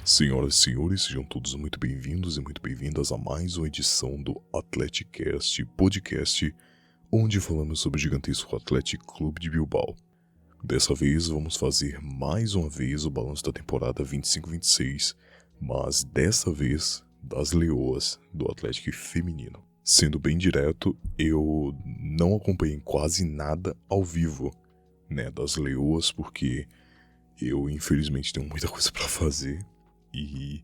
Senhoras e senhores, sejam todos muito bem-vindos e muito bem-vindas a mais uma edição do Atleticast Podcast, onde falamos sobre o gigantesco Atlético Clube de Bilbao. Dessa vez vamos fazer mais uma vez o balanço da temporada 25-26, mas dessa vez das leoas do Atlético feminino. Sendo bem direto, eu não acompanhei quase nada ao vivo, das leoas, porque eu infelizmente tenho muita coisa para fazer. E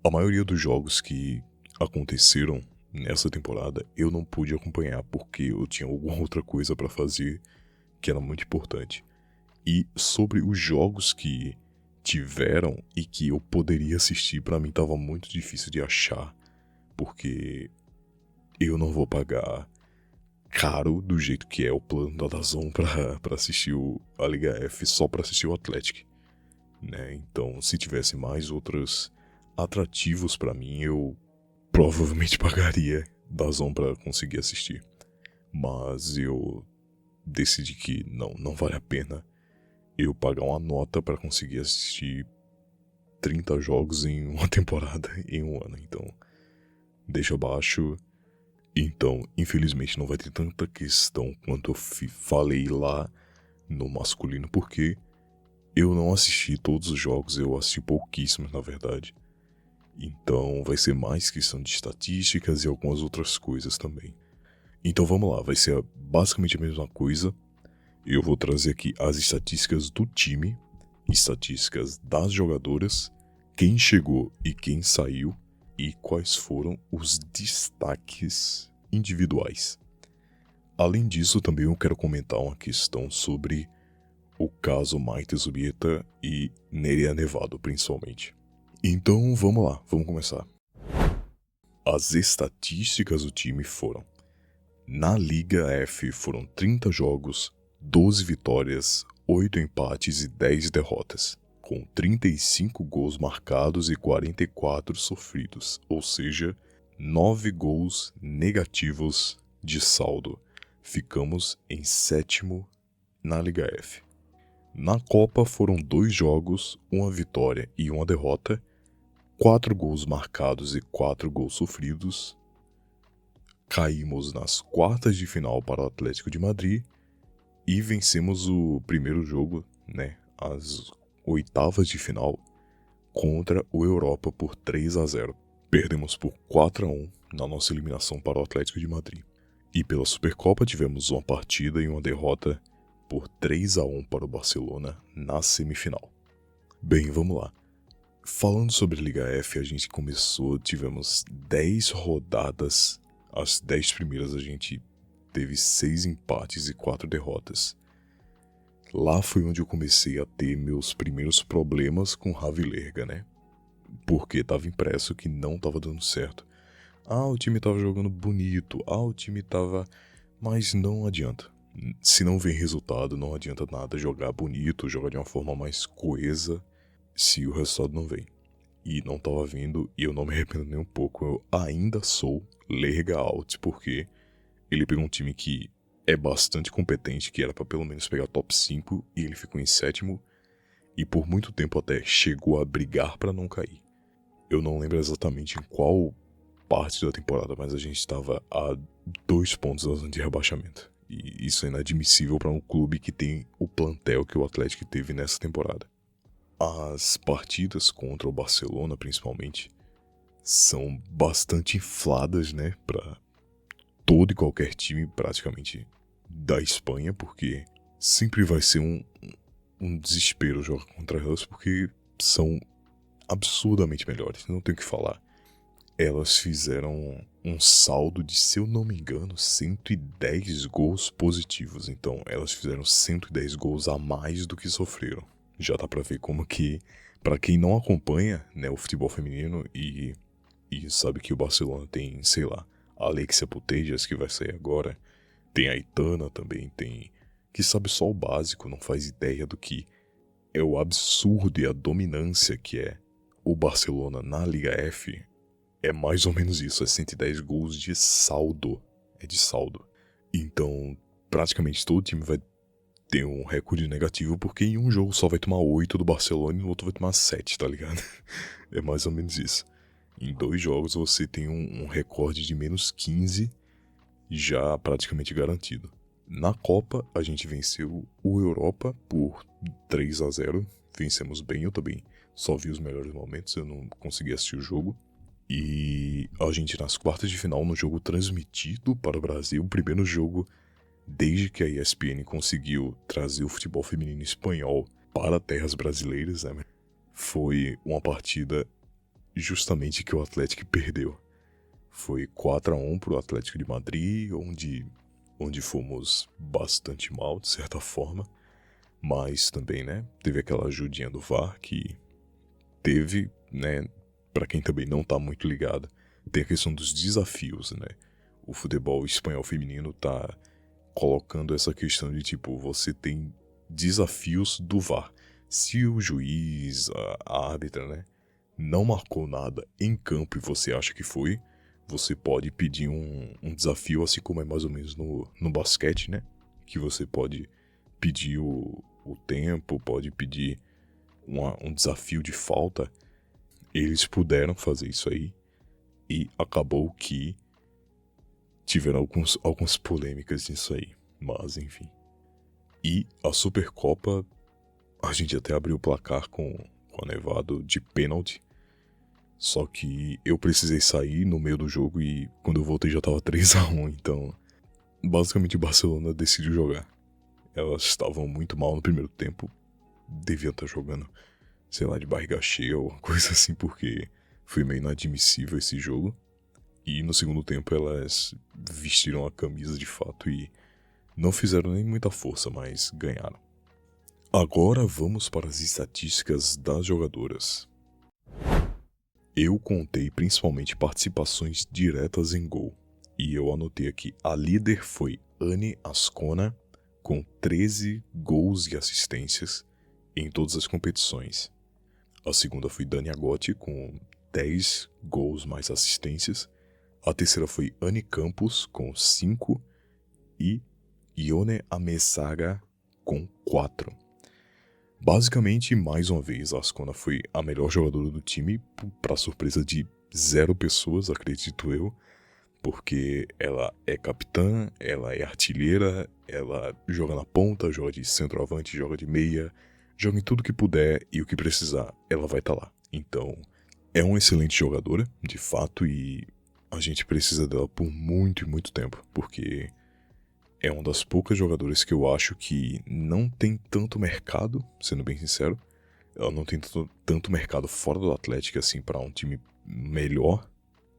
a maioria dos jogos que aconteceram nessa temporada eu não pude acompanhar porque eu tinha alguma outra coisa para fazer que era muito importante. E sobre os jogos que tiveram e que eu poderia assistir, para mim tava muito difícil de achar, porque eu não vou pagar caro do jeito que é o plano da DAZN pra assistir a Liga F só pra assistir o Atlético. Então, se tivesse mais outros atrativos pra mim, eu provavelmente pagaria DAZN pra conseguir assistir. Mas eu decidi que não vale a pena eu pagar uma nota pra conseguir assistir 30 jogos em uma temporada, em um ano. Então, deixa abaixo. Então, infelizmente não vai ter tanta questão quanto eu falei lá no masculino, porque eu não assisti todos os jogos, eu assisti pouquíssimos, na verdade. Então vai ser mais questão de estatísticas e algumas outras coisas também. Então vamos lá, vai ser basicamente a mesma coisa. Eu vou trazer aqui as estatísticas do time, estatísticas das jogadoras, quem chegou e quem saiu, e quais foram os destaques individuais. Além disso, também eu quero comentar uma questão sobre o caso Maite Zubieta e Nerea Nevado, principalmente. Então, vamos lá, vamos começar. As estatísticas do time foram: na Liga F foram 30 jogos, 12 vitórias, 8 empates e 10 derrotas, com 35 gols marcados e 44 sofridos, ou seja, 9 gols negativos de saldo. Ficamos em sétimo na Liga F. Na Copa foram 2 jogos, 1 vitória e 1 derrota, 4 gols marcados e 4 gols sofridos. Caímos nas quartas de final para o Atlético de Madrid e vencemos o primeiro jogo, as oitavas de final, contra o Europa por 3-0. Perdemos por 4-1 na nossa eliminação para o Atlético de Madrid. E pela Supercopa tivemos uma partida e uma derrota por 3-1 para o Barcelona na semifinal. Bem, vamos lá. Falando sobre a Liga F, a gente tivemos 10 rodadas. As 10 primeiras a gente teve 6 empates e 4 derrotas. Lá foi onde eu comecei a ter meus primeiros problemas com Javi Lerga, Porque estava impresso que não estava dando certo. O time estava jogando bonito, o time estava... Mas não adianta. Se não vem resultado, não adianta nada jogar bonito, jogar de uma forma mais coesa, se o resultado não vem. E não tava vindo, e eu não me arrependo nem um pouco. Eu ainda sou Lerga out, porque ele pegou um time que é bastante competente, que era pra pelo menos pegar top 5, e ele ficou em sétimo, e por muito tempo até chegou a brigar pra não cair. Eu não lembro exatamente em qual parte da temporada, mas a gente estava a 2 pontos da zona de rebaixamento. E isso é inadmissível para um clube que tem o plantel que o Atlético teve nessa temporada. As partidas contra o Barcelona, principalmente, são bastante infladas, para todo e qualquer time, praticamente, da Espanha, porque sempre vai ser um desespero jogar contra elas, porque são absurdamente melhores, não tenho o que falar. Elas fizeram um saldo de, se eu não me engano, 110 gols positivos. Então, elas fizeram 110 gols a mais do que sofreram. Já dá pra ver como que, pra quem não acompanha, o futebol feminino e sabe que o Barcelona tem, sei lá, a Alexia Putellas, que vai sair agora. Tem a Aitana também, que sabe só o básico, não faz ideia do que é o absurdo e a dominância que é o Barcelona na Liga F. É mais ou menos isso, é 110 gols de saldo. É de saldo. Então, praticamente todo time vai tem um recorde negativo porque em um jogo só vai tomar 8 do Barcelona e no outro vai tomar 7, tá ligado? É mais ou menos isso. Em 2 jogos você tem um recorde de menos 15 já praticamente garantido. Na Copa a gente venceu o Europa por 3-0. Vencemos bem, eu também só vi os melhores momentos, eu não consegui assistir o jogo. E a gente nas quartas de final, no jogo transmitido para o Brasil, o primeiro jogo desde que a ESPN conseguiu trazer o futebol feminino espanhol para terras brasileiras, né? Foi uma partida justamente que o Atlético perdeu. Foi 4-1 pro Atlético de Madrid, onde fomos bastante mal, de certa forma. Mas também, né, teve aquela ajudinha do VAR que teve, né, pra quem também não tá muito ligado, tem a questão dos desafios, né. O futebol espanhol feminino tá colocando essa questão de, tipo, você tem desafios do VAR. Se o juiz, a árbitra, né, não marcou nada em campo e você acha que foi, você pode pedir um desafio, assim como é mais ou menos no basquete, né? Que você pode pedir o tempo, pode pedir um desafio de falta. Eles puderam fazer isso aí e acabou que tiveram algumas polêmicas nisso aí, mas enfim. E a Supercopa, a gente até abriu o placar com a Nevado de pênalti. Só que eu precisei sair no meio do jogo e quando eu voltei já tava 3-1, então basicamente o Barcelona decidiu jogar. Elas estavam muito mal no primeiro tempo, deviam estar jogando, sei lá, de barriga cheia ou coisa assim, porque foi meio inadmissível esse jogo. E no segundo tempo elas vestiram a camisa de fato e não fizeram nem muita força, mas ganharam. Agora vamos para as estatísticas das jogadoras. Eu contei principalmente participações diretas em gol, e eu anotei aqui, a líder foi Anne Ascona, com 13 gols e assistências em todas as competições. A segunda foi Dani Agotti, com 10 gols mais assistências. A terceira foi Anne Campos, com 5, e Ione Amesaga, com 4. Basicamente, mais uma vez, a Ascona foi a melhor jogadora do time, para surpresa de 0 pessoas, acredito eu, porque ela é capitã, ela é artilheira, ela joga na ponta, joga de centroavante, joga de meia, joga em tudo que puder e o que precisar, ela vai estar lá. Então, é uma excelente jogadora, de fato, e a gente precisa dela por muito e muito tempo, porque é uma das poucas jogadoras que eu acho que não tem tanto mercado, sendo bem sincero. Ela não tem tanto mercado fora do Atlético, assim, para um time melhor,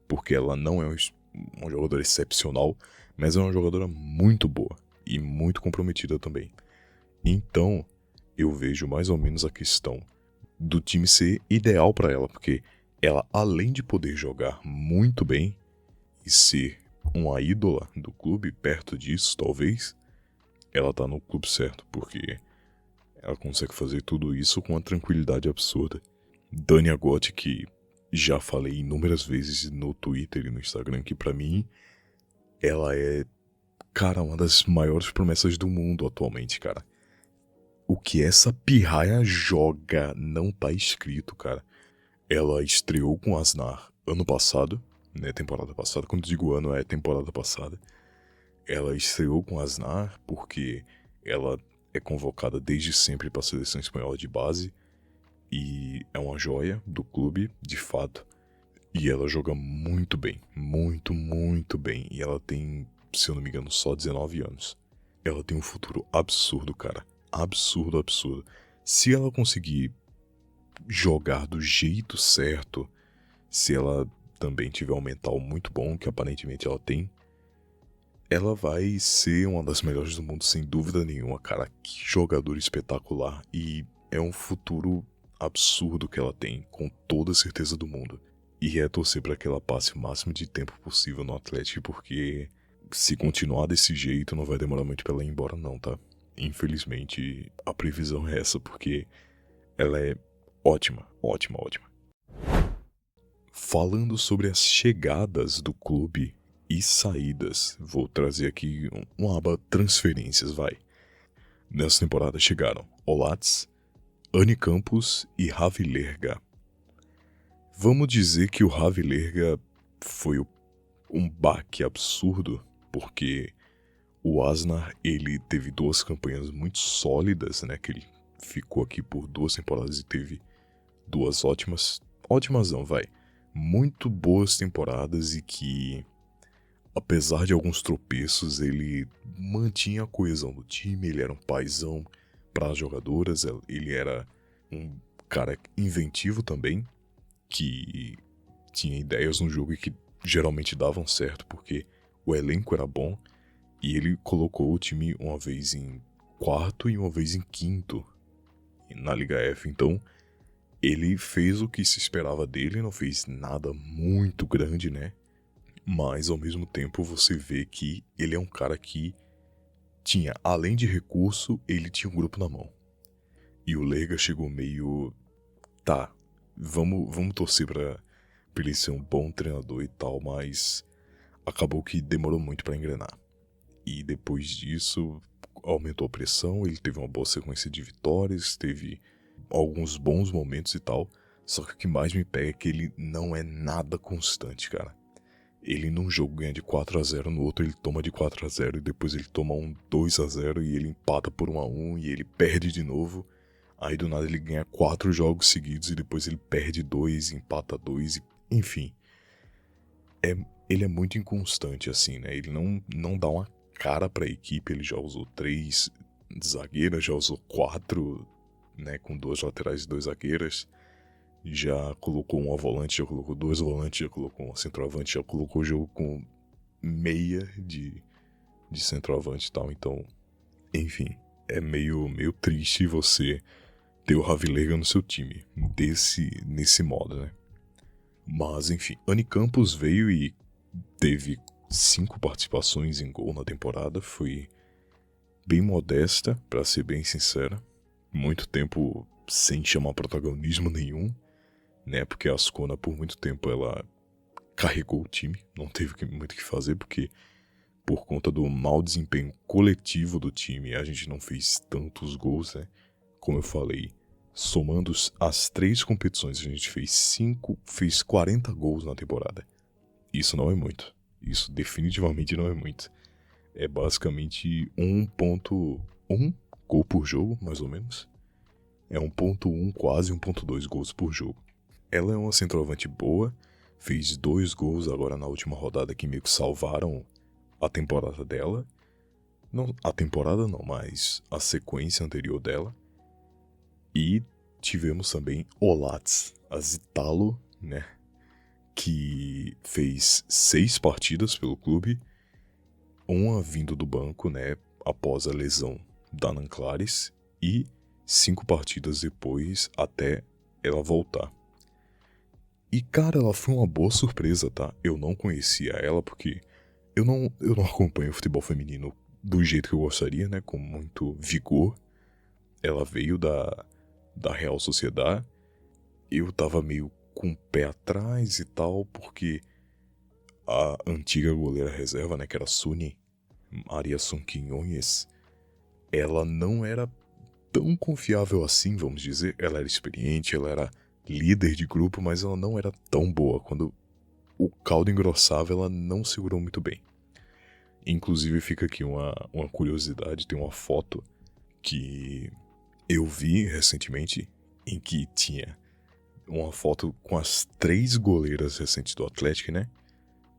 porque ela não é uma jogadora excepcional, mas é uma jogadora muito boa e muito comprometida também. Então, eu vejo mais ou menos a questão do time ser ideal para ela, porque ela, além de poder jogar muito bem e ser uma ídola do clube, perto disso, talvez, ela tá no clube certo, porque ela consegue fazer tudo isso com uma tranquilidade absurda. Dani Agotti, que já falei inúmeras vezes no Twitter e no Instagram, que pra mim, ela é, cara, uma das maiores promessas do mundo atualmente, cara. O que essa pirraia joga não tá escrito, cara. Ela estreou com Asnar ano passado, né, temporada passada. Quando digo ano, é temporada passada. Ela estreou com Asnar porque ela é convocada desde sempre para a seleção espanhola de base e é uma joia do clube, de fato. E ela joga muito bem, muito, muito bem. E ela tem, se eu não me engano, só 19 anos. Ela tem um futuro absurdo, cara. Absurdo, absurdo. Se ela conseguir jogar do jeito certo, se ela também tiver um mental muito bom, que aparentemente ela tem, ela vai ser uma das melhores do mundo, sem dúvida nenhuma, cara. Que jogador espetacular. E é um futuro absurdo que ela tem, com toda a certeza do mundo. E é torcer para que ela passe o máximo de tempo possível no Atlético, porque se continuar desse jeito, não vai demorar muito pra ela ir embora não, tá? Infelizmente, a previsão é essa, porque ela é ótima, ótima, ótima. Falando sobre as chegadas do clube e saídas, vou trazer aqui uma aba transferências, vai. Nessa temporada chegaram Olatz, Ani Campos e Ravi Lerga. Vamos dizer que o Ravi Lerga foi um baque absurdo, porque o Asnar, ele teve 2 campanhas muito sólidas, né, que ele ficou aqui por 2 temporadas e teve 2 ótimas não, muito boas temporadas e que, apesar de alguns tropeços, ele mantinha a coesão do time, ele era um paizão para as jogadoras, ele era um cara inventivo também, que tinha ideias no jogo e que geralmente davam certo, porque o elenco era bom, e ele colocou o time uma vez em 4º e uma vez em 5º na Liga F, então ele fez o que se esperava dele, não fez nada muito grande, né? Mas ao mesmo tempo você vê que ele é um cara que tinha, além de recurso, ele tinha um grupo na mão. E o Lerga chegou meio... Tá, vamos torcer pra ele ser um bom treinador e tal, mas acabou que demorou muito pra engrenar. E depois disso, aumentou a pressão, ele teve uma boa sequência de vitórias, teve alguns bons momentos e tal, só que o que mais me pega é que ele não é nada constante, cara. Ele num jogo ganha de 4-0, no outro ele toma de 4-0 e depois ele toma um 2-0 e ele empata por 1-1 e ele perde de novo. Aí do nada ele ganha 4 jogos seguidos e depois ele perde 2, empata 2, enfim. Ele é muito inconstante assim, né? Ele não dá uma cara pra equipe, ele já usou 3 zagueiras, já usou 4, né, com 2 laterais e 2 zagueiras, já colocou uma volante, já colocou 2 volantes, já colocou uma centroavante, já colocou o jogo com meia de centroavante e tal, então, enfim, é meio triste você ter o Ravi Lerga no seu time, nesse modo, né. Mas, enfim, Ani Campos veio e teve 5 participações em gol na temporada, foi bem modesta, pra ser bem sincera. Muito tempo sem chamar protagonismo nenhum, né? Porque a Ascona, por muito tempo, ela carregou o time, não teve muito o que fazer, porque por conta do mau desempenho coletivo do time, a gente não fez tantos gols, né? Como eu falei, somando as 3 competições, a gente fez 40 gols na temporada. Isso não é muito. Isso definitivamente não é muito. É basicamente 1.1 gol por jogo, mais ou menos. É 1.1, quase 1.2 gols por jogo. Ela é uma centroavante boa, fez 2 gols agora na última rodada que meio que salvaram a temporada dela. Não, a temporada não, mas a sequência anterior dela. E tivemos também Olatz, a Zitalo, né, que fez 6 partidas pelo clube, uma vindo do banco, né, após a lesão da Nanclares, e 5 partidas depois até ela voltar. E cara, ela foi uma boa surpresa, tá? Eu não conhecia ela porque eu não acompanho o futebol feminino do jeito que eu gostaria, né, com muito vigor. Ela veio da Real Sociedade. Eu tava meio com o pé atrás e tal, porque a antiga goleira reserva, né, que era Suni, Maria Sun Quinhões, ela não era tão confiável assim, vamos dizer. Ela era experiente, ela era líder de grupo, mas ela não era tão boa. Quando o caldo engrossava, ela não segurou muito bem. Inclusive fica aqui uma curiosidade, tem uma foto que eu vi recentemente em que tinha uma foto com as 3 goleiras recentes do Atlético, né?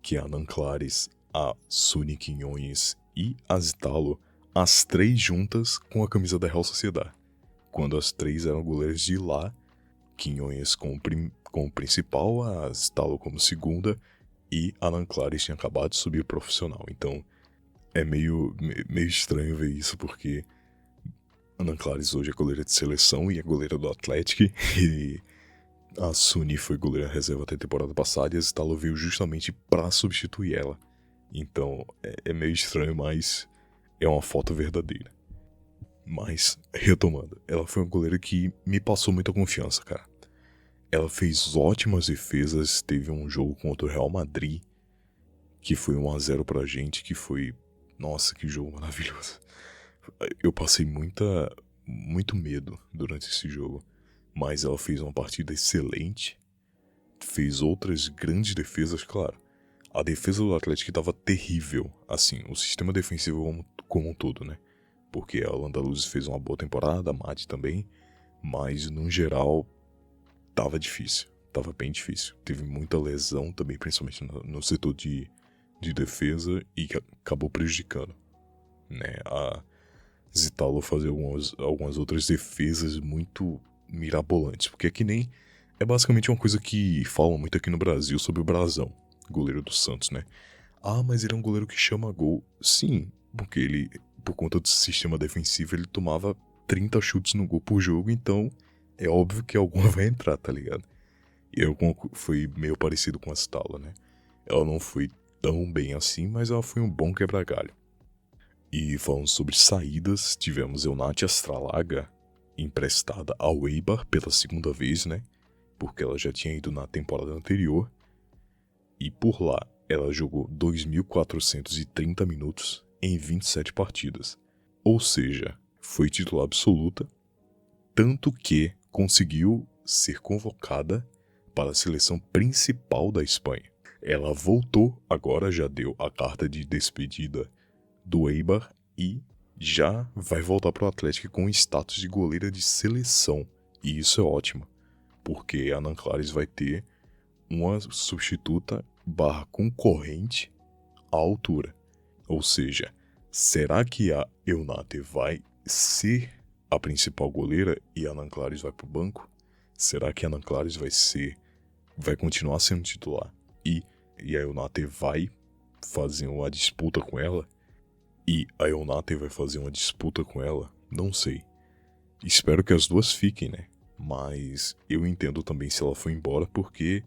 Que é a Nanclares, a Suni Quinhões e a Zitalo, as 3 juntas com a camisa da Real Sociedade. Quando as 3 eram goleiras de lá, Quinhões como principal, a Zitalo como segunda e a Nanclares tinha acabado de subir profissional. Então é meio estranho ver isso, porque a Nanclares hoje é goleira de seleção e é goleira do Atlético, e a Suni foi goleira reserva até a temporada passada e a Zitalo veio justamente pra substituir ela. Então é meio estranho, mas é uma foto verdadeira. Mas, retomando, ela foi uma goleira que me passou muita confiança, cara. Ela fez ótimas defesas, teve um jogo contra o Real Madrid, que foi 1-0 pra gente, que foi... Nossa, que jogo maravilhoso. eu passei muito medo durante esse jogo. Mas ela fez uma partida excelente, fez outras grandes defesas, claro. A defesa do Atlético estava terrível, assim, o sistema defensivo como um todo, né? Porque a Holanda Luz fez uma boa temporada, a Mad também, mas no geral tava difícil, tava bem difícil. Teve muita lesão também, principalmente no setor de defesa, e que acabou prejudicando, né? A Zitalo fazer algumas outras defesas muito mirabolantes, porque é que nem... É basicamente uma coisa que falam muito aqui no Brasil sobre o Brazão, goleiro do Santos, né? Ah, mas ele é um goleiro que chama gol. Sim, porque ele, por conta do sistema defensivo, ele tomava 30 chutes no gol por jogo, então é óbvio que alguma vai entrar, tá ligado? E foi meio parecido com a Stala, né? Ela não foi tão bem assim, mas ela foi um bom quebra-galho. E falando sobre saídas, tivemos Eunate Astralaga emprestada ao Eibar pela segunda vez, né? Porque ela já tinha ido na temporada anterior. E por lá, ela jogou 2.430 minutos em 27 partidas. Ou seja, foi titular absoluta, tanto que conseguiu ser convocada para a seleção principal da Espanha. Ela voltou, agora já deu a carta de despedida do Eibar e já vai voltar para o Atlético com o status de goleira de seleção. E isso é ótimo, porque a Nanclares vai ter uma substituta / concorrente à altura. Ou seja, será que a Eunate vai ser a principal goleira e a Nanclares vai pro banco? Será que a Nanclares vai continuar sendo titular e a Eunate vai fazer uma disputa com ela? E a Eunate vai fazer uma disputa com ela? Não sei. Espero que as duas fiquem, né? Mas eu entendo também se ela for embora, porque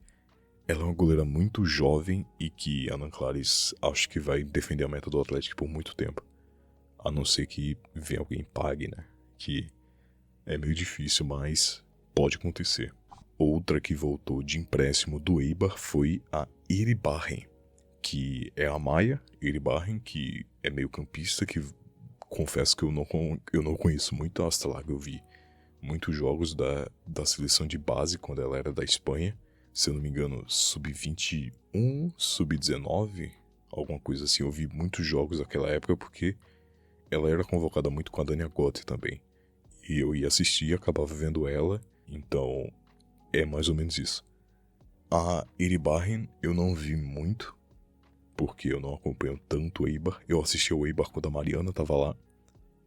ela é uma goleira muito jovem e que a Nanclares acho que vai defender a meta do Atlético por muito tempo. A não ser que venha alguém e pague, né? Que é meio difícil, mas pode acontecer. Outra que voltou de empréstimo do Eibar foi a Iribarren, que é a Maia Iribarren, que é meio campista, que confesso que eu não conheço muito a Astralaga. Eu vi muitos jogos da seleção de base quando ela era da Espanha. Se eu não me engano, sub-21, sub-19, alguma coisa assim. Eu vi muitos jogos daquela época porque ela era convocada muito com a Dania Gotti também. E eu ia assistir e acabava vendo ela, então é mais ou menos isso. A Iribarren eu não vi muito, porque eu não acompanho tanto o Eibar. Eu assisti ao Eibar quando a Mariana tava lá,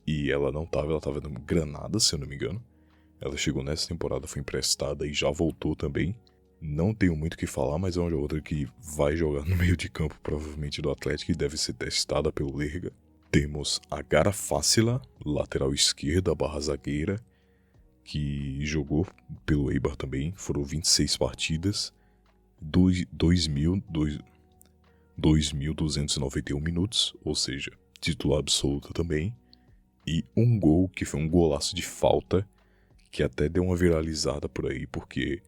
e ela não tava, ela tava no Granada, se eu não me engano. Ela chegou nessa temporada, foi emprestada e já voltou também. Não tenho muito o que falar, mas é uma jogadora que vai jogar no meio de campo, provavelmente do Atlético, e deve ser testada pelo Lerga. Temos a Gara Fácila, lateral esquerda / zagueira, que jogou pelo Eibar também. Foram 26 partidas, 2.291 minutos, ou seja, titular absoluta também. E um gol, que foi um golaço de falta, que até deu uma viralizada por aí, porque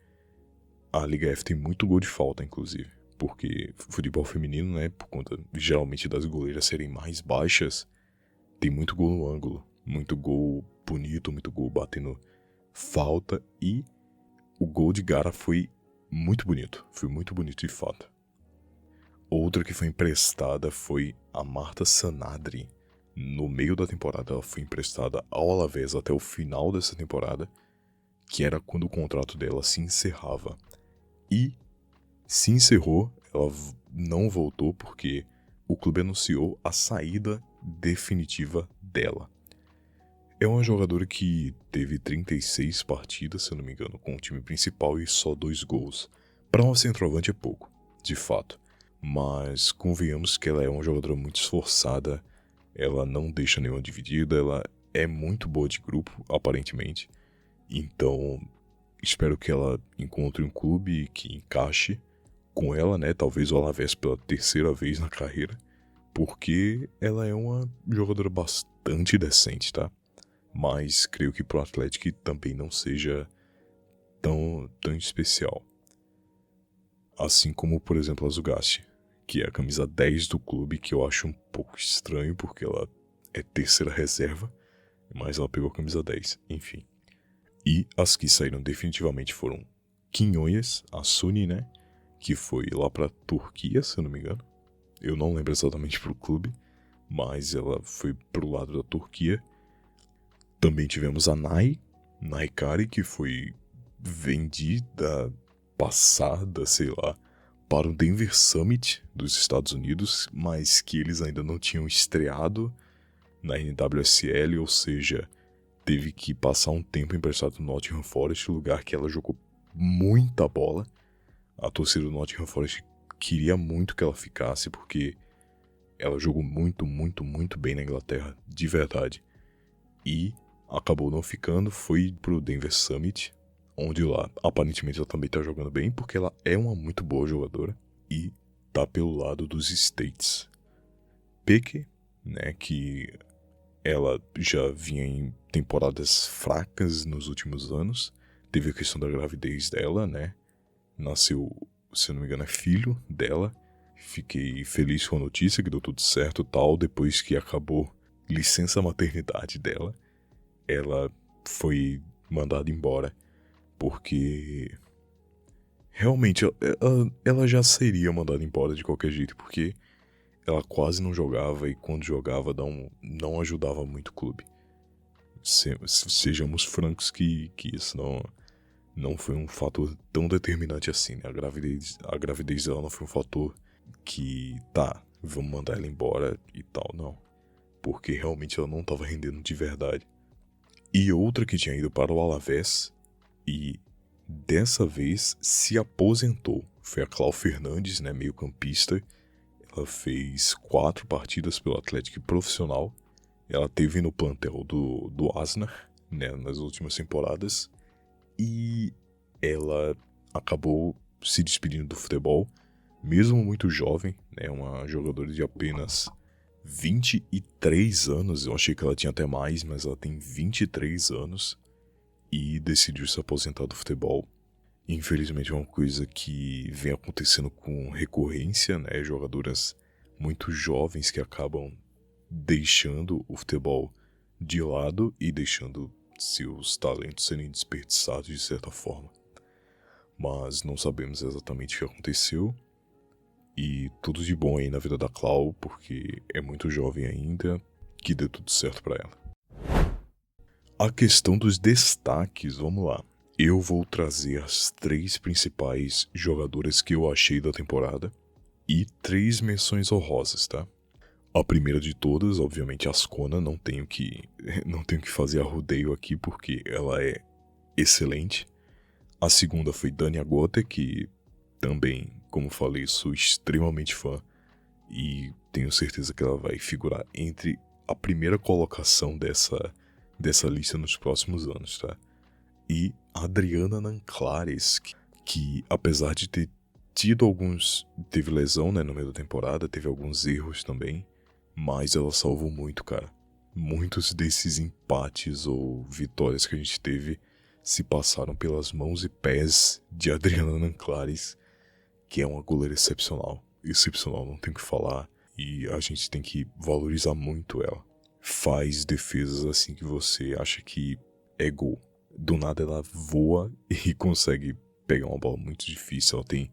a Liga F tem muito gol de falta, inclusive. Porque futebol feminino, né, por conta geralmente das goleiras serem mais baixas, tem muito gol no ângulo, muito gol bonito, muito gol batendo falta, e o gol de Gara foi muito bonito de fato. Outra que foi emprestada foi a Marta Sanadri. No meio da temporada ela foi emprestada ao Alavés até o final dessa temporada, que era quando o contrato dela se encerrava. E se encerrou, ela não voltou porque o clube anunciou a saída definitiva dela. É uma jogadora que teve 36 partidas, se eu não me engano, com o time principal e só 2 gols. Para uma centroavante é pouco, de fato. Mas convenhamos que ela é uma jogadora muito esforçada, ela não deixa nenhuma dividida, ela é muito boa de grupo, aparentemente. Então, espero que ela encontre um clube que encaixe com ela, né? Talvez o Alavés pela terceira vez na carreira, porque ela é uma jogadora bastante decente, tá? Mas creio que pro Atlético também não seja tão especial. Assim como, por exemplo, a Zugasti, que é a camisa 10 do clube, que eu acho um pouco estranho, porque ela é terceira reserva, mas ela pegou a camisa 10, enfim. E as que saíram definitivamente foram Quinhões, a Suni, né? Que foi lá pra Turquia, se eu não me engano. Eu não lembro exatamente pro clube, mas ela foi pro lado da Turquia. Também tivemos a Naikari, que foi vendida, passada, sei lá, para o Denver Summit dos Estados Unidos, mas que eles ainda não tinham estreado na NWSL, ou seja, teve que passar um tempo emprestado no Nottingham Forest, lugar que ela jogou muita bola. A torcida do Nottingham Forest queria muito que ela ficasse, porque ela jogou muito, muito, muito bem na Inglaterra, de verdade. E acabou não ficando, foi pro Denver Summit, onde lá aparentemente ela também tá jogando bem, porque ela é uma muito boa jogadora e tá pelo lado dos States. Peque, né, que ela já vinha em temporadas fracas nos últimos anos, teve a questão da gravidez dela, né, nasceu, se eu não me engano, é filho dela. Fiquei feliz com a notícia que deu tudo certo e tal, depois que acabou licença maternidade dela, ela foi mandada embora, porque realmente ela já seria mandada embora de qualquer jeito, porque ela quase não jogava e quando jogava não ajudava muito o clube. Sejamos francos que isso não foi um fator tão determinante assim, né? A gravidez dela não foi um fator que, vamos mandar ela embora e tal, não. Porque realmente ela não estava rendendo de verdade. E outra que tinha ido para o Alavés e dessa vez se aposentou foi a Clau Fernandes, né, meio campista. Ela fez 4 partidas pelo Atlético profissional. Ela teve no plantel do Asnar, né, nas últimas temporadas. E ela acabou se despedindo do futebol, mesmo muito jovem, né, uma jogadora de apenas 23 anos. Eu achei que ela tinha até mais, mas ela tem 23 anos e decidiu se aposentar do futebol. Infelizmente é uma coisa que vem acontecendo com recorrência, né, jogadoras muito jovens que acabam deixando o futebol de lado e deixando seus talentos serem desperdiçados de certa forma. Mas não sabemos exatamente o que aconteceu. E tudo de bom aí na vida da Clau, porque é muito jovem ainda, que dê tudo certo pra ela. A questão dos destaques, vamos lá. Eu vou trazer as 3 principais jogadoras que eu achei da temporada e 3 menções honrosas, tá? A primeira de todas, obviamente, a Ascona, não tenho que fazer arrodeio aqui porque ela é excelente. A segunda foi Dani Agota, que também, como falei, sou extremamente fã e tenho certeza que ela vai figurar entre a primeira colocação dessa lista nos próximos anos, tá? E Adriana Nanclares, que apesar de ter teve lesão, né, no meio da temporada, teve alguns erros também, mas ela salvou muito, cara. Muitos desses empates ou vitórias que a gente teve se passaram pelas mãos e pés de Adriana Nanclares, que é uma goleira excepcional. Excepcional, não tem o que falar. E a gente tem que valorizar muito ela. Faz defesas assim que você acha que é gol. Do nada ela voa e consegue pegar uma bola muito difícil. Ela tem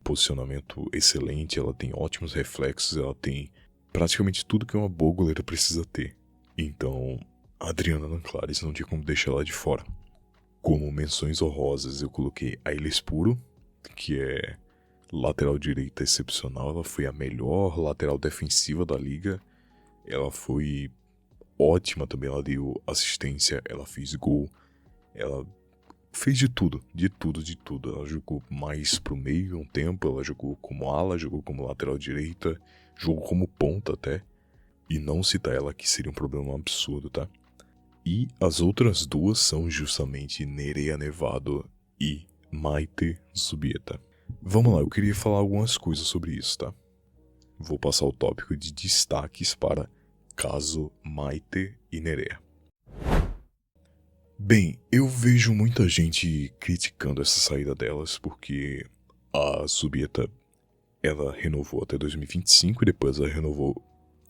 posicionamento excelente, ela tem ótimos reflexos, ela tem praticamente tudo que uma boa goleira precisa ter. Então, a Adriana Nanclares não tinha como deixar ela de fora. Como menções honrosas, eu coloquei a Elis Puro, que é lateral direita excepcional. Ela foi a melhor lateral defensiva da liga. Ela foi ótima também, ela deu assistência, ela fez gol, ela fez de tudo, de tudo, de tudo. Ela jogou mais pro meio um tempo, ela jogou como ala, jogou como lateral direita, jogou como ponta até. E não citar ela que seria um problema absurdo, tá? E as outras 2 são justamente Nerea Nevado e Maite Zubieta. Vamos lá, eu queria falar algumas coisas sobre isso, tá? Vou passar o tópico de destaques para caso Maite e Nerea. Bem, eu vejo muita gente criticando essa saída delas porque a Zubieta, ela renovou até 2025 e depois ela renovou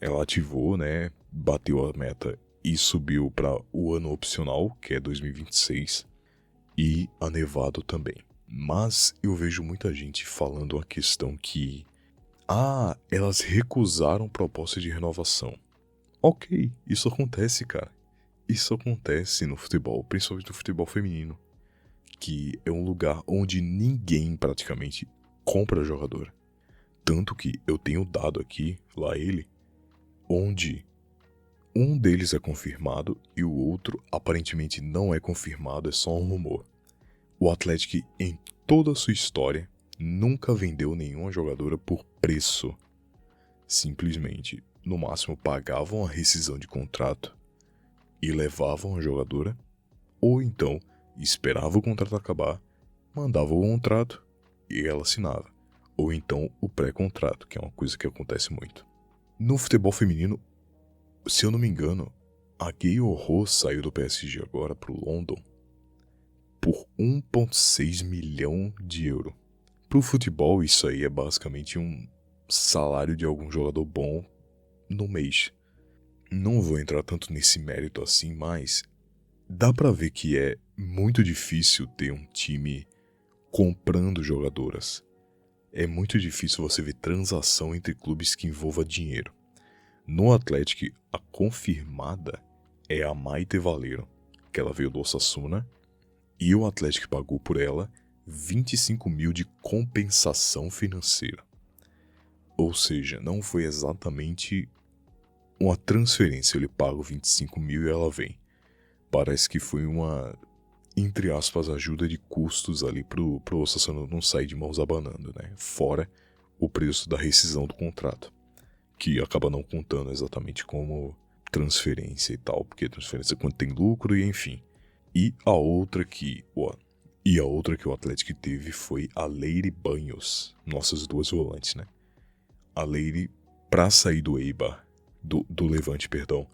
ela ativou, né, bateu a meta e subiu para o ano opcional, que é 2026, e a Nevado também. Mas eu vejo muita gente falando a questão que elas recusaram proposta de renovação. Ok, isso acontece, cara. Isso acontece no futebol, principalmente no futebol feminino, que é um lugar onde ninguém praticamente compra jogador. Tanto que eu tenho dado aqui, lá ele, onde um deles é confirmado e o outro aparentemente não é confirmado, é só um rumor. O Atlético, em toda a sua história, nunca vendeu nenhuma jogadora por preço. Simplesmente, no máximo, pagavam a rescisão de contrato e levavam a jogadora, ou então esperava o contrato acabar, mandava o contrato e ela assinava. Ou então o pré-contrato, que é uma coisa que acontece muito. No futebol feminino, se eu não me engano, a Gayle Rose saiu do PSG agora pro London por 1,6 milhão de euros. Pro futebol, isso aí é basicamente um salário de algum jogador bom no mês. Não vou entrar tanto nesse mérito assim, mas dá pra ver que é muito difícil ter um time comprando jogadoras. É muito difícil você ver transação entre clubes que envolva dinheiro. No Atlético, a confirmada é a Maite Valeiro, que ela veio do Osasuna, e o Atlético pagou por ela 25 mil de compensação financeira. Ou seja, não foi exatamente uma transferência, ele paga 25 mil e ela vem. Parece que foi uma, entre aspas, ajuda de custos ali pro Osasuna não sair de mãos abanando, né? Fora o preço da rescisão do contrato, que acaba não contando exatamente como transferência e tal, porque transferência é quando tem lucro e enfim. E a outra que o Atlético teve foi a Leire Banhos, nossas duas volantes, né? A Leire, pra sair do Eibar, do Levante, perdão,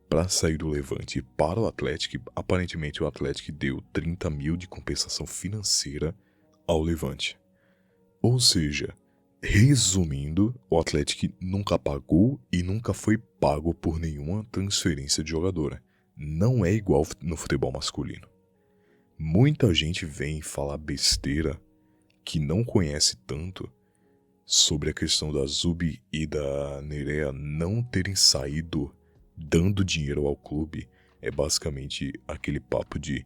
pra sair do Levante para o Atlético, aparentemente o Atlético deu 30 mil de compensação financeira ao Levante. Ou seja, resumindo, o Atlético nunca pagou e nunca foi pago por nenhuma transferência de jogadora. Não é igual no futebol masculino. Muita gente vem falar besteira que não conhece tanto sobre a questão da Zubi e da Nerea não terem saído dando dinheiro ao clube. É basicamente aquele papo de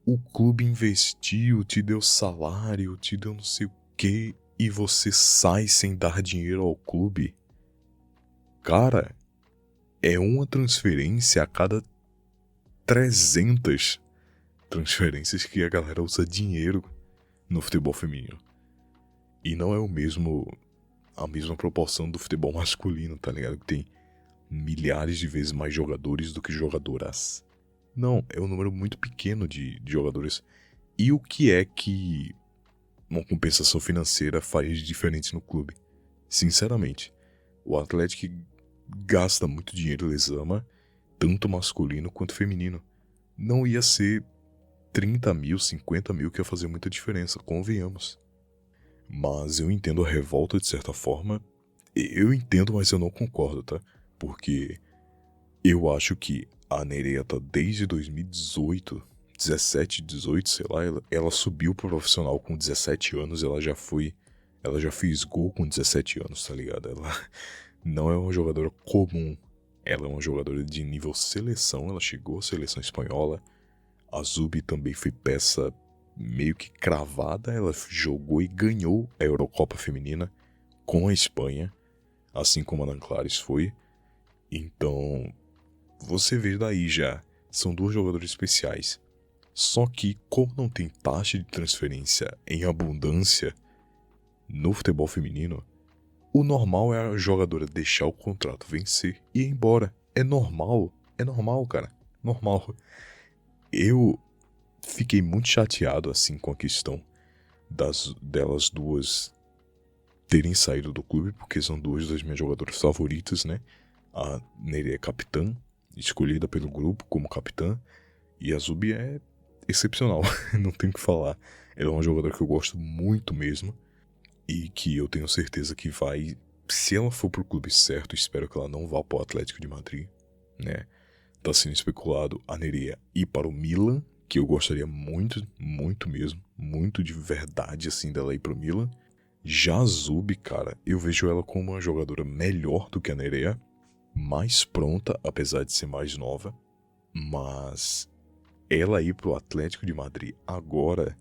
o clube investiu, te deu salário, te deu não sei o que, e você sai sem dar dinheiro ao clube. Cara, é uma transferência a cada 300 transferências que a galera usa dinheiro no futebol feminino. E não é a mesma proporção do futebol masculino, tá ligado? Que tem milhares de vezes mais jogadores do que jogadoras. Não, é um número muito pequeno de jogadores. E o que é que uma compensação financeira faria de diferente no clube? Sinceramente, o Atlético gasta muito dinheiro, eles amam, tanto masculino quanto feminino. Não ia ser 30 mil, 50 mil que ia fazer muita diferença, convenhamos. Mas eu entendo a revolta de certa forma. Eu entendo, mas eu não concordo, tá? Porque eu acho que a Nerea tá desde 2018, 17, 18, sei lá, ela subiu pro profissional com 17 anos, ela já fez gol com 17 anos, tá ligado? Ela não é uma jogadora comum, ela é uma jogadora de nível seleção, ela chegou à seleção espanhola. A Zubi também foi peça meio que cravada, ela jogou e ganhou a Eurocopa Feminina com a Espanha, assim como a Nanclares foi. Então, você vê daí já, são duas jogadoras especiais. Só que, como não tem taxa de transferência em abundância no futebol feminino, o normal é a jogadora deixar o contrato vencer e ir embora. É normal, cara, normal. Eu fiquei muito chateado assim com a questão delas duas terem saído do clube, porque são duas das minhas jogadoras favoritas, né? A Nery é capitã, escolhida pelo grupo como capitã, e a Zubi é excepcional, não tenho o que falar. Ela é uma jogadora que eu gosto muito mesmo, e que eu tenho certeza que vai se ela for pro clube certo, espero que ela não vá pro Atlético de Madrid, né? Tá sendo especulado a Nerea ir para o Milan, que eu gostaria muito, muito mesmo, muito de verdade, assim, dela ir pro Milan. Já a Zub, cara, eu vejo ela como uma jogadora melhor do que a Nerea, mais pronta, apesar de ser mais nova, mas ela ir pro Atlético de Madrid agora,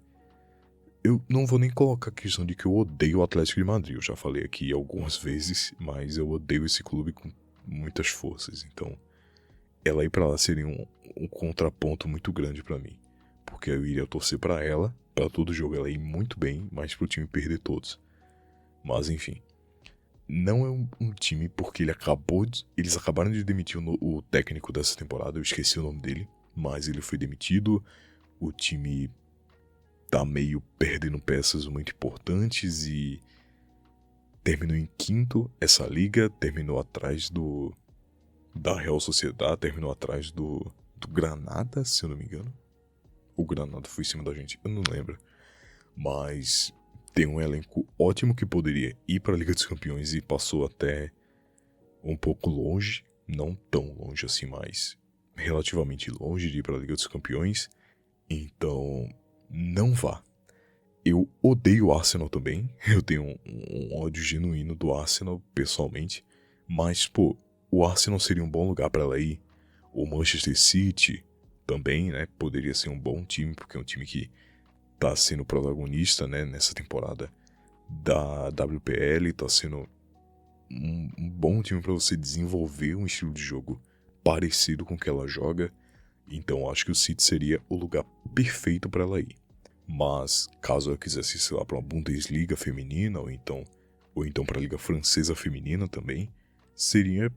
eu não vou nem colocar a questão de que eu odeio o Atlético de Madrid, eu já falei aqui algumas vezes, mas eu odeio esse clube com muitas forças, então ela ir pra lá seria um contraponto muito grande pra mim, porque eu iria torcer pra ela, pra todo jogo ela ir muito bem, mas pro time perder todos. Mas enfim, não é um time porque eles acabaram de demitir o técnico dessa temporada, eu esqueci o nome dele, mas ele foi demitido, o time tá meio perdendo peças muito importantes e terminou em quinto essa liga, terminou atrás da Real Sociedad, terminou atrás do Granada, se eu não me engano. O Granada foi em cima da gente, eu não lembro. Mas tem um elenco ótimo que poderia ir para a Liga dos Campeões e passou até um pouco longe, não tão longe assim, mas relativamente longe de ir para a Liga dos Campeões. Então, não vá. Eu odeio o Arsenal também, eu tenho um ódio genuíno do Arsenal, pessoalmente. Mas, pô, o Arsenal seria um bom lugar para ela ir. O Manchester City também, né, poderia ser um bom time, porque é um time que tá sendo protagonista, né, nessa temporada da WPL, tá sendo um bom time para você desenvolver um estilo de jogo parecido com o que ela joga. Então acho que o City seria o lugar perfeito para ela ir. Mas caso ela quisesse, sei lá, para uma Bundesliga feminina ou então para a Liga Francesa feminina também, seriam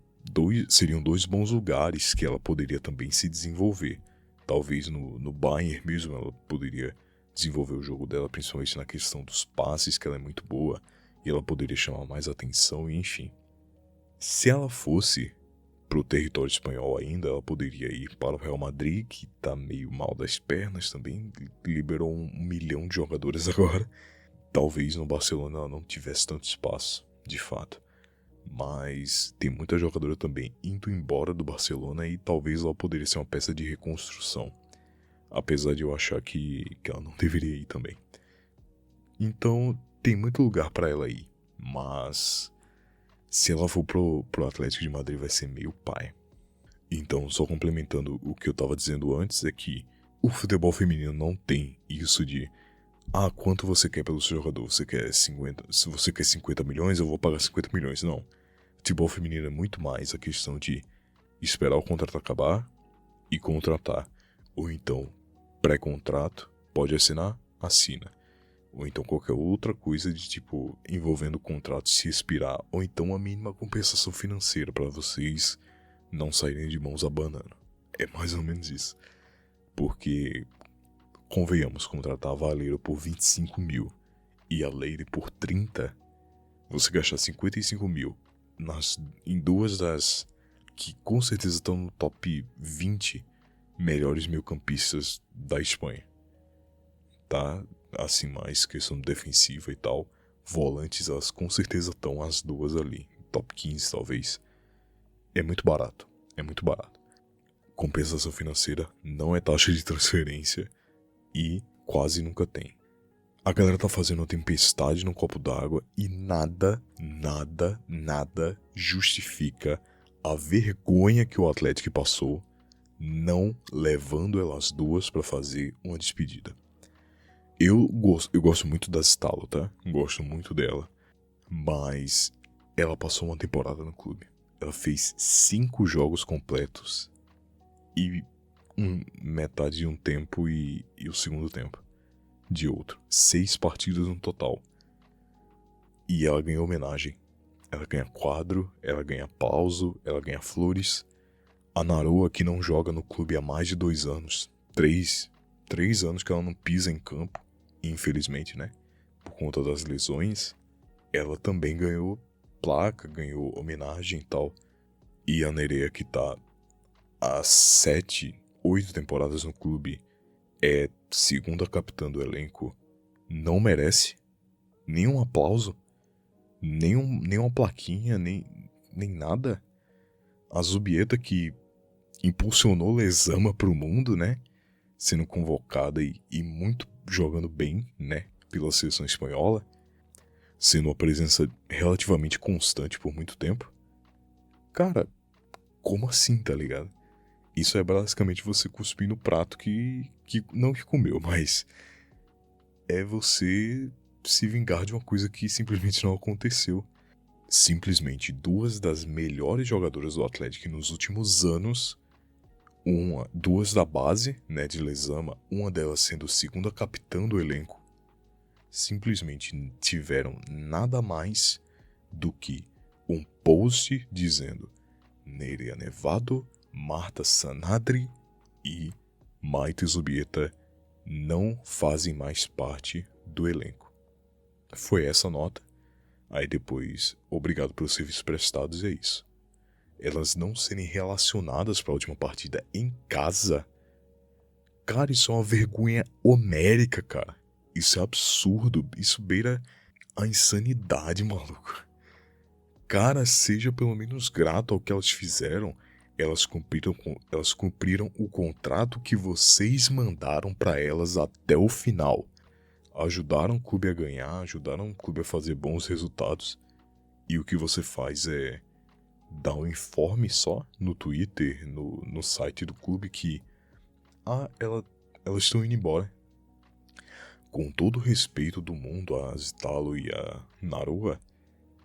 dois bons lugares que ela poderia também se desenvolver. Talvez no Bayern mesmo ela poderia desenvolver o jogo dela, principalmente na questão dos passes, que ela é muito boa, e ela poderia chamar mais atenção, e enfim. Se ela fosse pro território espanhol ainda, ela poderia ir para o Real Madrid, que tá meio mal das pernas também, liberou 1 milhão de jogadores agora. Talvez no Barcelona ela não tivesse tanto espaço, de fato. Mas tem muita jogadora também indo embora do Barcelona e talvez ela poderia ser uma peça de reconstrução. Apesar de eu achar que ela não deveria ir também. Então tem muito lugar para ela ir, mas se ela for pro Atlético de Madrid vai ser meio pai. Então, só complementando o que eu tava dizendo antes, é que o futebol feminino não tem isso de quanto você quer pelo seu jogador? Você quer 50? Se você quer 50 milhões, eu vou pagar 50 milhões. Não. Futebol feminino é muito mais a questão de esperar o contrato acabar e contratar. Ou então, pré-contrato, pode assinar, assina. Ou então qualquer outra coisa de tipo envolvendo o contrato se expirar, ou então a mínima compensação financeira para vocês não saírem de mãos abanando. É mais ou menos isso. Porque, convenhamos, contratar a Valeiro por 25 mil e a Leire por 30, você gastar 55 mil em duas das que com certeza estão no top 20 melhores meio-campistas da Espanha. Tá? Assim, mais questão defensiva e tal. Volantes, elas com certeza estão as duas ali. Top 15, talvez. É muito barato. É muito barato. Compensação financeira não é taxa de transferência e quase nunca tem. A galera tá fazendo uma tempestade no copo d'água e nada justifica a vergonha que o Atlético passou não levando elas duas pra fazer uma despedida. Eu gosto muito da Stalo, tá? Gosto muito dela. Mas ela passou uma temporada no clube. Ela fez 5 jogos completos e metade de um tempo e o segundo tempo de outro. 6 partidas no total. E ela ganhou homenagem. Ela ganha quadro, ela ganha aplauso, ela ganha flores. A Naroa, que não joga no clube há mais de 2 anos. 3 anos que ela não pisa em campo. Infelizmente, né? Por conta das lesões. Ela também ganhou placa, ganhou homenagem e tal. E a Nerea, que tá há 7, 8 temporadas no clube, é segunda capitã do elenco, não merece nenhum aplauso. Nenhuma plaquinha, nem nada. A Zubieta que impulsionou Lezama pro mundo, né? Sendo convocada e muito jogando bem, né? Pela seleção espanhola. Sendo uma presença relativamente constante por muito tempo. Cara, como assim, tá ligado? Isso é basicamente você cuspir no prato que não que comeu, mas é você se vingar de uma coisa que simplesmente não aconteceu. Simplesmente duas das melhores jogadoras do Atlético nos últimos anos, duas da base, né, de Lezama, uma delas sendo segunda capitã do elenco, simplesmente tiveram nada mais do que um post dizendo Nerea Nevado, Marta Sanadri e Maite Zubieta não fazem mais parte do elenco. Foi essa nota. Aí depois, obrigado pelos serviços prestados, é isso. Elas não serem relacionadas para a última partida em casa. Cara, isso é uma vergonha homérica, cara. Isso é absurdo. Isso beira a insanidade, maluco. Cara, seja pelo menos grato ao que elas fizeram. Elas cumpriram o contrato que vocês mandaram para elas até o final. Ajudaram o clube a ganhar, ajudaram o clube a fazer bons resultados. E o que você faz é dar um informe só no Twitter, no site do clube que elas estão indo embora. Com todo o respeito do mundo a Zitalo e a Naroa,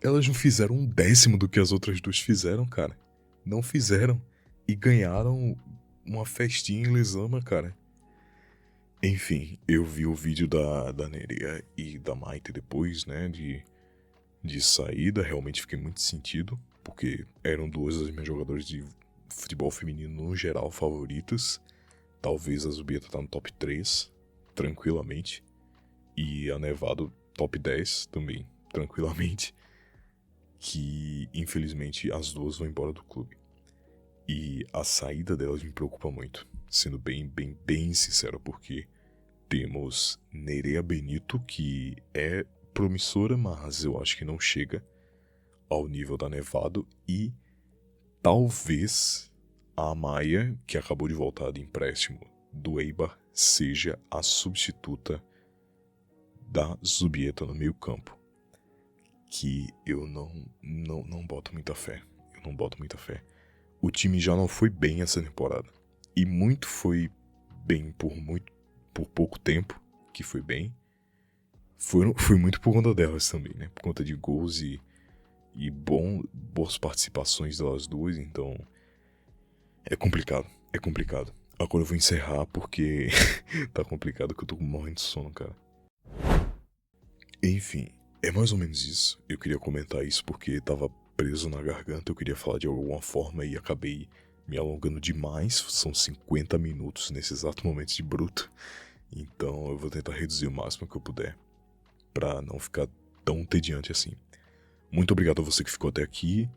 elas não fizeram 1/10 do que as outras duas fizeram, cara. Não fizeram. E ganharam uma festinha em Lezama, cara. Enfim, eu vi o vídeo da Nerea e da Maite depois, né, de saída. Realmente fiquei muito sentido, porque eram duas das minhas jogadoras de futebol feminino no geral favoritas. Talvez a Zubieta tá no top 3, tranquilamente. E a Nevado top 10 também, tranquilamente. Que infelizmente as duas vão embora do clube. E a saída delas me preocupa muito, sendo bem sincero, porque temos Nerea Benito, que é promissora, mas eu acho que não chega ao nível da Nevado, e talvez a Maia, que acabou de voltar de empréstimo do Eibar, seja a substituta da Zubieta no meio campo, que eu não boto muita fé. Eu não boto muita fé. O time já não foi bem essa temporada. E muito foi bem por pouco tempo que foi bem. Foi muito por conta delas também, né? Por conta de gols e boas participações delas duas, então é complicado. Agora eu vou encerrar porque tá complicado que eu tô morrendo de sono, cara. Enfim, é mais ou menos isso. Eu queria comentar isso porque tava preso na garganta, eu queria falar de alguma forma e acabei me alongando demais. São 50 minutos nesse exato momento de bruto. Então eu vou tentar reduzir o máximo que eu puder pra não ficar tão tediante assim. Muito obrigado a você que ficou até aqui.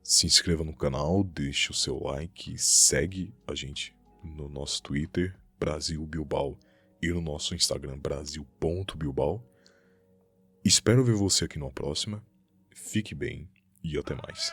Se inscreva no canal, deixe o seu like, segue a gente no nosso Twitter, Brasil Bilbao, e no nosso Instagram, brasil.bilbao. Espero ver você aqui numa próxima. Fique bem e até mais.